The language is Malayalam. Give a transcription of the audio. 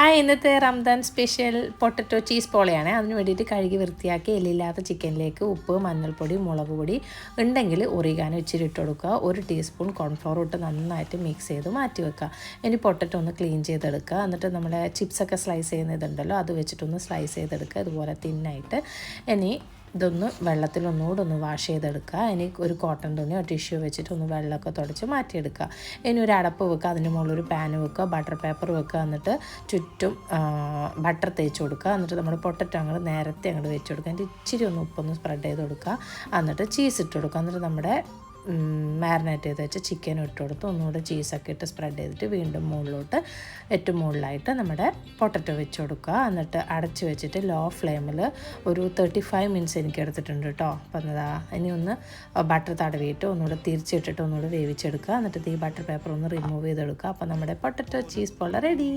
ഇന്നത്തെ റംദാൻ സ്പെഷ്യൽ പൊട്ടറ്റോ ചീസ് പോളയാണ്. അതിന് വേണ്ടിയിട്ട് കഴുകി വൃത്തിയാക്കി എല്ലില്ലാത്ത ചിക്കനിലേക്ക് ഉപ്പ്, മഞ്ഞൾപ്പൊടി, മുളക് പൊടി ഉണ്ടെങ്കിൽ ഒറിഗാനോ ഇച്ചിരി ഇട്ട് കൊടുക്കുക. 1 ടീസ്പൂൺ കോൺഫ്ലോർ ഇട്ട് നന്നായിട്ട് മിക്സ് ചെയ്ത് മാറ്റി വെക്കുക. ഇനി പൊട്ടറ്റോ ഒന്ന് ക്ലീൻ ചെയ്തെടുക്കുക. എന്നിട്ട് നമ്മുടെ ചിപ്സൊക്കെ സ്ലൈസ് ചെയ്യുന്നതുണ്ടല്ലോ, അത് വെച്ചിട്ടൊന്ന് സ്ലൈസ് ചെയ്തെടുക്കുക. ഇതുപോലെ തിന്നായിട്ട്. ഇനി ഇതൊന്ന് വെള്ളത്തിലൊന്നുകൂടെ ഒന്ന് വാഷ് ചെയ്തെടുക്കുക. ഇനി ഒരു കോട്ടൺ തുണിയോ ടിഷ്യൂ വെച്ചിട്ട് ഒന്ന് വെള്ളമൊക്കെ തുടച്ച് മാറ്റിയെടുക്കുക. ഇനി ഒരു അടപ്പ് വെക്കുക, അതിന് മുകളിലൊരു പാൻ വെക്കുക, ബട്ടർ പേപ്പർ വെക്കുക, എന്നിട്ട് ചുറ്റും ബട്ടർ തേച്ച് കൊടുക്കുക. എന്നിട്ട് നമ്മുടെ പൊട്ടറ്റോ അങ്ങോട്ട് നേരത്തെ അങ്ങോട്ട് വെച്ച് കൊടുക്കുക. എന്നിട്ട് ഇച്ചിരി ഒന്ന് ഉപ്പൊന്ന് സ്പ്രെഡ് ചെയ്ത് കൊടുക്കുക. എന്നിട്ട് ചീസ് ഇട്ട് കൊടുക്കുക. എന്നിട്ട് നമ്മുടെ മാരിനേറ്റ് ചെയ്ത് വെച്ച് ചിക്കൻ ഇട്ട് കൊടുത്ത് ഒന്നുകൂടെ ചീസൊക്കെ ഇട്ട് സ്പ്രെഡ് ചെയ്തിട്ട് വീണ്ടും മുകളിലോട്ട് ഏറ്റവും മുകളിലായിട്ട് നമ്മുടെ പൊട്ടറ്റോ വെച്ച് കൊടുക്കുക. എന്നിട്ട് അടച്ച് വെച്ചിട്ട് ലോ ഫ്ലെയിമിൽ ഒരു 35 മിനിറ്റ്സ് എനിക്ക് എടുത്തിട്ടുണ്ട് കേട്ടോ. അപ്പം അതാ ഇനി ഒന്ന് ബട്ടർ തടവിയിട്ട് ഒന്നുകൂടെ തിരിച്ചിട്ടിട്ട് ഒന്നുകൂടെ വേവിച്ചെടുക്കുക. എന്നിട്ട് ഈ ബട്ടർ പേപ്പർ ഒന്ന് റിമൂവ് ചെയ്തെടുക്കുക. അപ്പോൾ നമ്മുടെ പൊട്ടറ്റോ ചീസ് പോള റെഡി.